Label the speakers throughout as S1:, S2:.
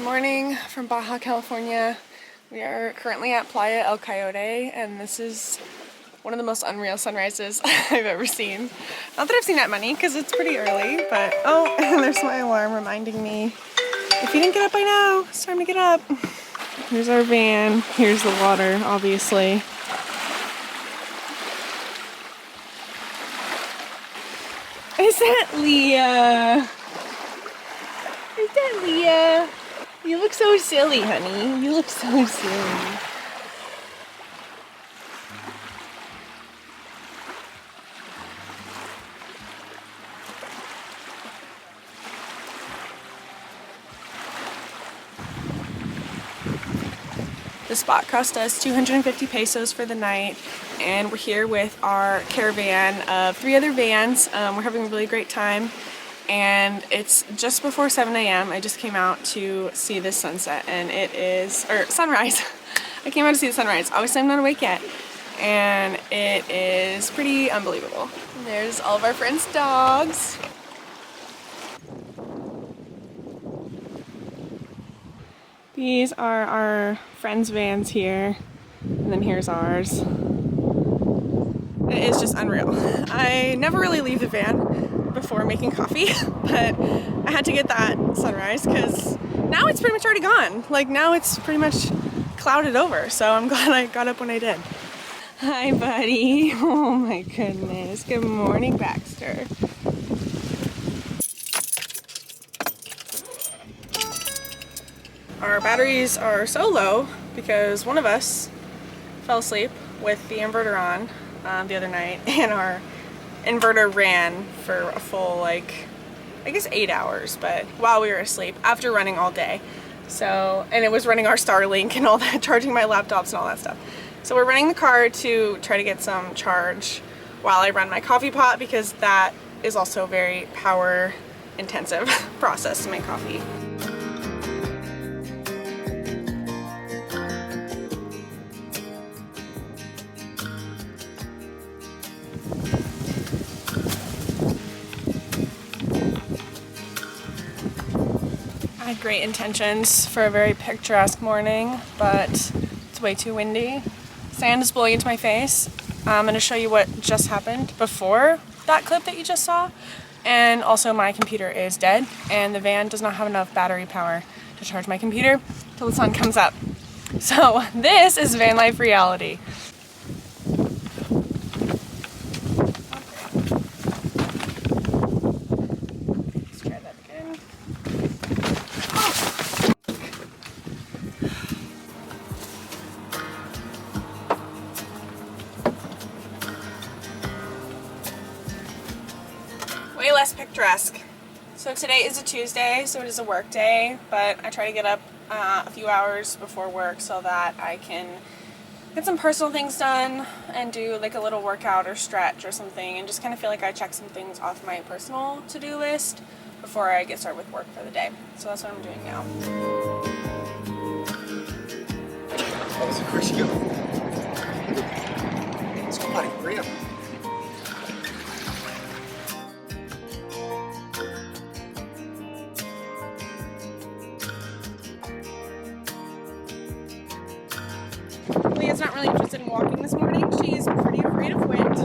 S1: morning from Baja, California. We are currently at Playa El Coyote, and this is one of the most unreal sunrises I've ever seen. Not that I've seen that many, because it's pretty early, but oh, and there's my alarm reminding me, if you didn't get up by now, it's time to get up. Here's our van. Here's the water, obviously. Is that Leah? Is that Leah? You look so silly, honey. You look so silly. The spot cost us 250 pesos for the night, and we're here with our caravan of 3 other vans. We're having a really great time, and it's just before 7 a.m. I just came out to see the sunset, and it is, or sunrise. I came out to see the sunrise. Obviously I'm not awake yet, and it is pretty unbelievable. And there's all of our friends' dogs. These are our friends' vans here, and then here's ours. It is just unreal. I never really leave the van before making coffee, but I had to get that sunrise because now it's pretty much already gone. Like, now it's pretty much clouded over, so I'm glad I got up when I did. Hi, buddy. Oh my goodness. Good morning, Baxter. Our batteries are so low because one of us fell asleep with the inverter on the other night, and our inverter ran for a full, like, I guess 8 hours, but while we were asleep after running all day. So, and it was running our Starlink and all that, charging my laptops and all that stuff. So we're running the car to try to get some charge while I run my coffee pot, because that is also a very power intensive process to make coffee. I had great intentions for a very picturesque morning, but it's way too windy. Sand is blowing into my face. I'm going to show you what just happened before that clip that you just saw. And also, my computer is dead, and the van does not have enough battery power to charge my computer till the sun comes up. So this is van life reality. Way less picturesque. So today is a Tuesday, so it is a work day, but I try to get up a few hours before work so that I can get some personal things done and do like a little workout or stretch or something, and just kind of feel like I check some things off my personal to-do list before I get started with work for the day. So that's what I'm doing now.
S2: Oh, of course you. Let's go, buddy. Hurry up.
S1: Leah's not really interested in walking this morning. She's pretty afraid of wind.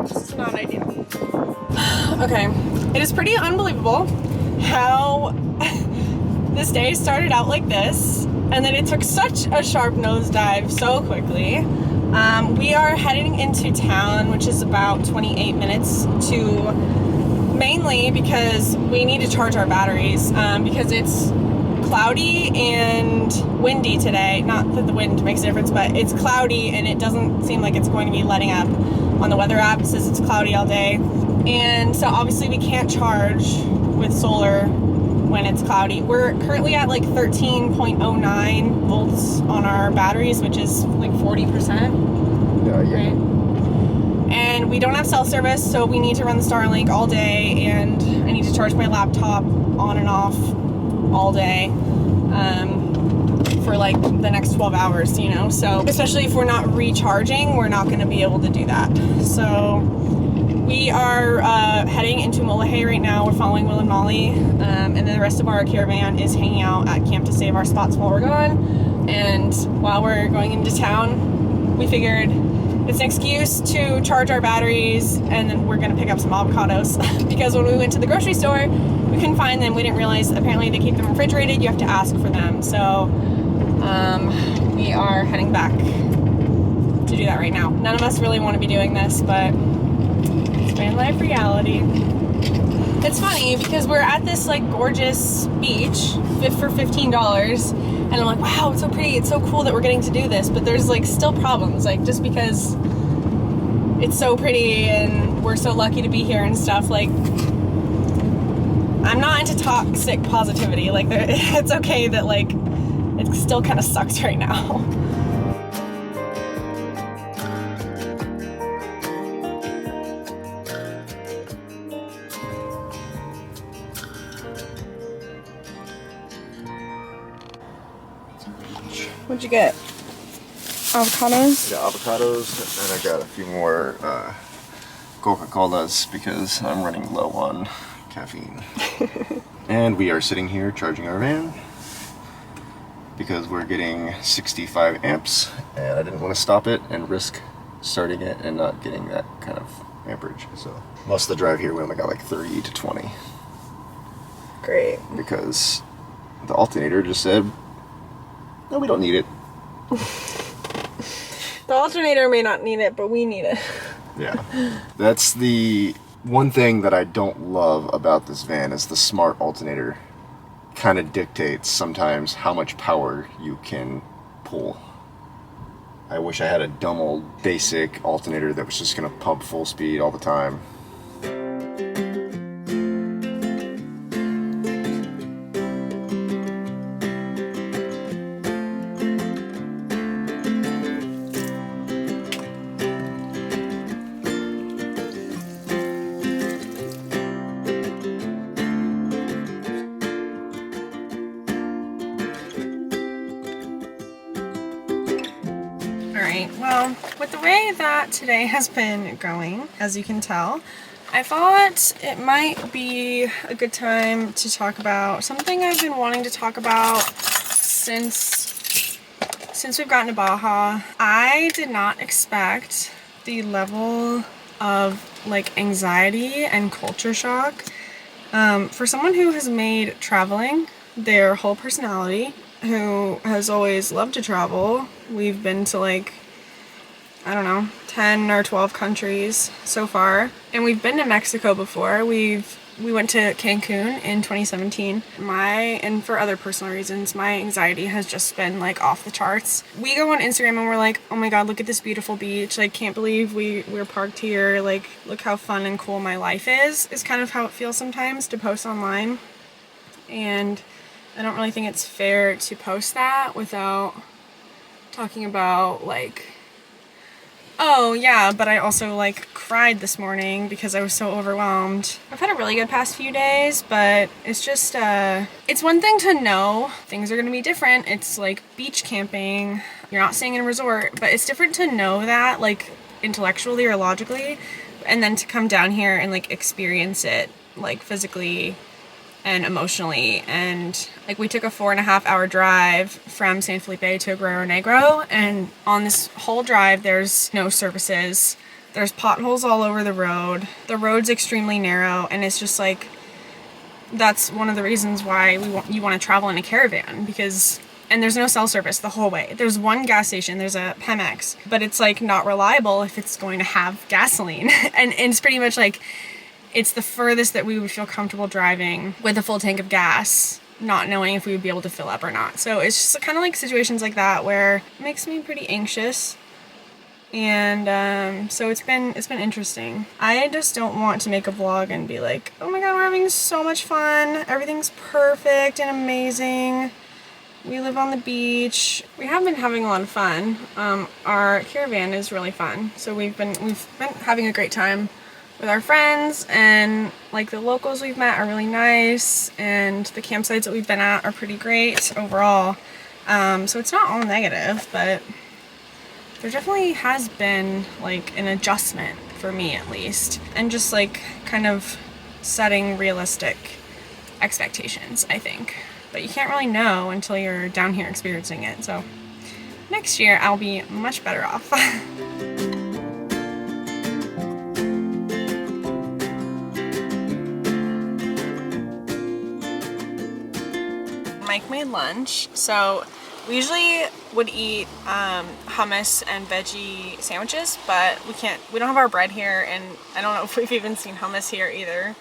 S1: This is not ideal. Okay, it is pretty unbelievable how this day started out like this, and then it took such a sharp nosedive so quickly. We are heading into town, which is about 28 minutes to, mainly because we need to charge our batteries, because it's cloudy and windy today. Not that the wind makes a difference, but it's cloudy and it doesn't seem like it's going to be letting up. On the weather app, it says it's cloudy all day. And so obviously we can't charge with solar when it's cloudy. We're currently at like 13.09 volts on our batteries, which is like 40%.
S2: Yeah.
S1: Right? And we don't have cell service, so we need to run the Starlink all day, and I need to charge my laptop on and off all day for like like the next 12 hours, you know? So especially if we're not recharging, we're not gonna be able to do that. So we are heading into Mulege right now. We're following Will and Molly, and then the rest of our caravan is hanging out at camp to save our spots while we're gone. And while we're going into town, we figured it's an excuse to charge our batteries, and then we're gonna pick up some avocados because when we went to the grocery store, we couldn't find them. We didn't realize apparently they keep them refrigerated. You have to ask for them. So we are heading back to do that right now. None of us really want to be doing this, but it's van life reality. It's funny because we're at this like gorgeous beach for $15, and I'm like, wow, it's so pretty, it's so cool that we're getting to do this, but there's like still problems, like just because it's so pretty and we're so lucky to be here and stuff. Like, I'm not into toxic positivity. Like, it's okay that like it still kind of sucks right now. What'd you get? Avocados?
S2: Yeah, avocados, and I got a few more Coca-Colas because I'm running low on caffeine. And we are sitting here charging our van because we're getting 65 amps, and I didn't want to stop it and risk starting it and not getting that kind of amperage. So most of the drive here we only got like 30 to 20.
S1: Great.
S2: Because the alternator just said, no, we don't need it.
S1: The alternator may not need it, but we need it.
S2: Yeah. That's the one thing that I don't love about this van is the smart alternator kind of dictates sometimes how much power you can pull. I wish I had a dumb old basic alternator that was just going to pump full speed all the time.
S1: Well, with the way that today has been going, as you can tell, I thought it might be a good time to talk about something I've been wanting to talk about since we've gotten to Baja. I did not expect the level of like anxiety and culture shock for someone who has made traveling their whole personality, who has always loved to travel. We've been to like, I don't know, 10 or 12 countries so far. And we've been to Mexico before. We went to Cancun in 2017. And for other personal reasons, my anxiety has just been like off the charts. We go on Instagram and we're like, oh my god, look at this beautiful beach. Like, can't believe we're parked here. Like, look how fun and cool my life is kind of how it feels sometimes to post online. And I don't really think it's fair to post that without talking about like, oh yeah, but I also like cried this morning because I was so overwhelmed. I've had a really good past few days, but it's just, it's one thing to know things are gonna be different. It's like beach camping, you're not staying in a resort, but it's different to know that like intellectually or logically, and then to come down here and like experience it like physically and emotionally. And like we took a 4.5-hour drive from San Felipe to Guerrero Negro, and on this whole drive there's no services, there's potholes all over the road's extremely narrow, and it's just like, that's one of the reasons why you want to travel in a caravan, because, and there's no cell service the whole way. There's one gas station, there's a Pemex, but it's like not reliable if it's going to have gasoline. and it's pretty much like, it's the furthest that we would feel comfortable driving with a full tank of gas, not knowing if we would be able to fill up or not. So it's just kind of like situations like that where it makes me pretty anxious. And so it's been interesting. I just don't want to make a vlog and be like, oh my god, we're having so much fun, everything's perfect and amazing, we live on the beach. We have been having a lot of fun. Our caravan is really fun, so we've been having a great time with our friends, and like the locals we've met are really nice, and the campsites that we've been at are pretty great overall. So it's not all negative, but there definitely has been like an adjustment for me at least, and just like kind of setting realistic expectations, I think. But you can't really know until you're down here experiencing it. So next year I'll be much better off. Mike made lunch, so we usually would eat hummus and veggie sandwiches, but we don't have our bread here, and I don't know if we've even seen hummus here either,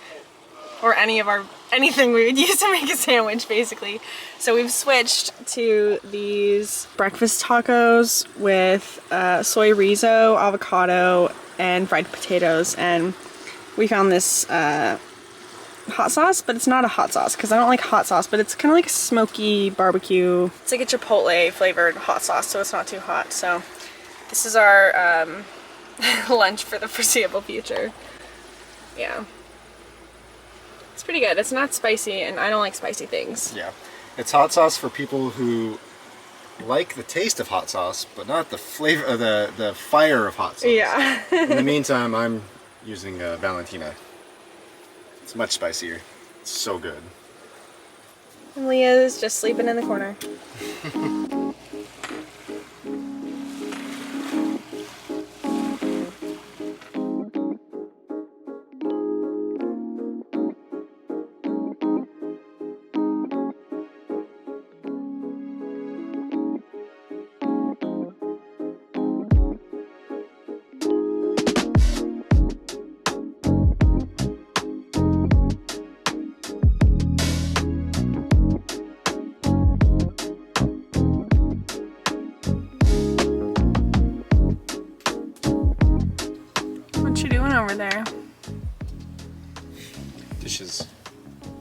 S1: or anything we would use to make a sandwich basically. So we've switched to these breakfast tacos with soy rizo, avocado, and fried potatoes, and we found this hot sauce, but it's not a hot sauce because I don't like hot sauce, but it's kind of like a smoky barbecue. It's like a chipotle flavored hot sauce, so it's not too hot. So this is our lunch for the foreseeable future. Yeah. It's pretty good. It's not spicy, and I don't like spicy things.
S2: Yeah. It's hot sauce for people who like the taste of hot sauce, but not the flavor, the fire of hot sauce.
S1: Yeah.
S2: In the meantime, I'm using Valentina. It's much spicier. It's so good.
S1: And Leah's just sleeping in the corner. What you doing over there?
S2: Dishes.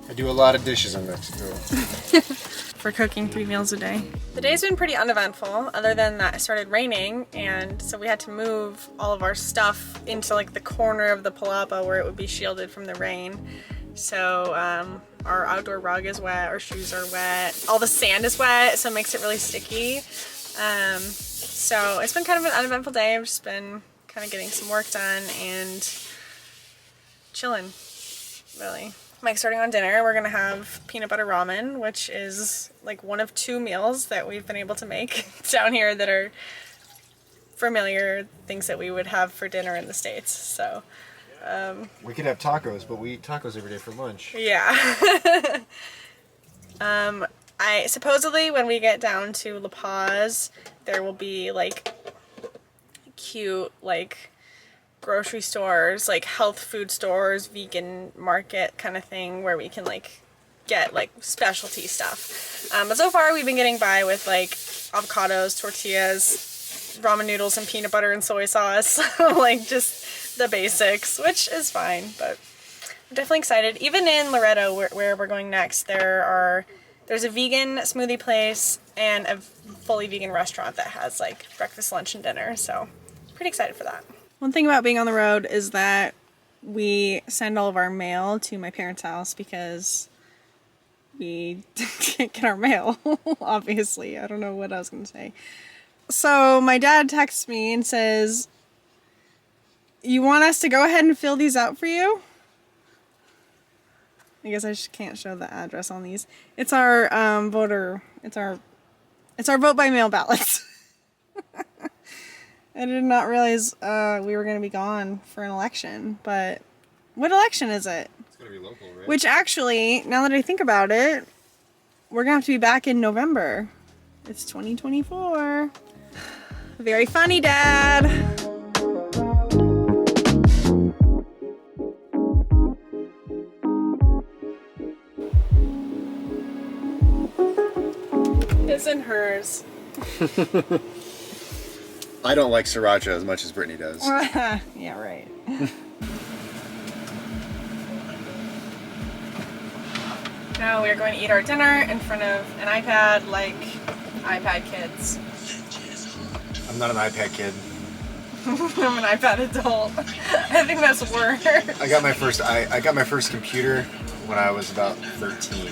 S2: I do a lot of dishes in Mexico.
S1: For cooking 3 meals a day. The day's been pretty uneventful, other than that it started raining, and so we had to move all of our stuff into like the corner of the palapa where it would be shielded from the rain. So our outdoor rug is wet, our shoes are wet, all the sand is wet, so it makes it really sticky. So it's been kind of an uneventful day. I've just been kind of getting some work done and chilling, really. Mike's starting on dinner. We're gonna have peanut butter ramen, which is like one of 2 meals that we've been able to make down here that are familiar things that we would have for dinner in the States. So
S2: We could have tacos, but we eat tacos every day for lunch.
S1: yeah. I supposedly when we get down to La Paz, there will be like cute like grocery stores, like health food stores, vegan market kind of thing where we can like get like specialty stuff. But so far we've been getting by with like avocados, tortillas, ramen noodles, and peanut butter and soy sauce. Like just the basics, which is fine, but I'm definitely excited. Even in Loreto, where we're going next, there's a vegan smoothie place and a fully vegan restaurant that has like breakfast, lunch, and dinner. So pretty excited for that. One thing about being on the road is that we send all of our mail to my parents' house because we can't get our mail, obviously. I don't know what I was going to say. So my dad texts me and says, "You want us to go ahead and fill these out for you?" I guess I just can't show the address on these. It's our it's our vote by mail ballots. I did not realize we were going to be gone for an election, but what election is it?
S2: It's going to be local, right? Which
S1: actually, now that I think about it, we're going to have to be back in November. It's 2024. Very funny, Dad. His and hers.
S2: I don't like sriracha as much as Brittany does.
S1: Yeah, right. Now we're going to eat our dinner in front of an iPad like iPad kids.
S2: I'm not an iPad kid.
S1: I'm an iPad adult. I think that's worse.
S2: I got my first computer when I was about 13.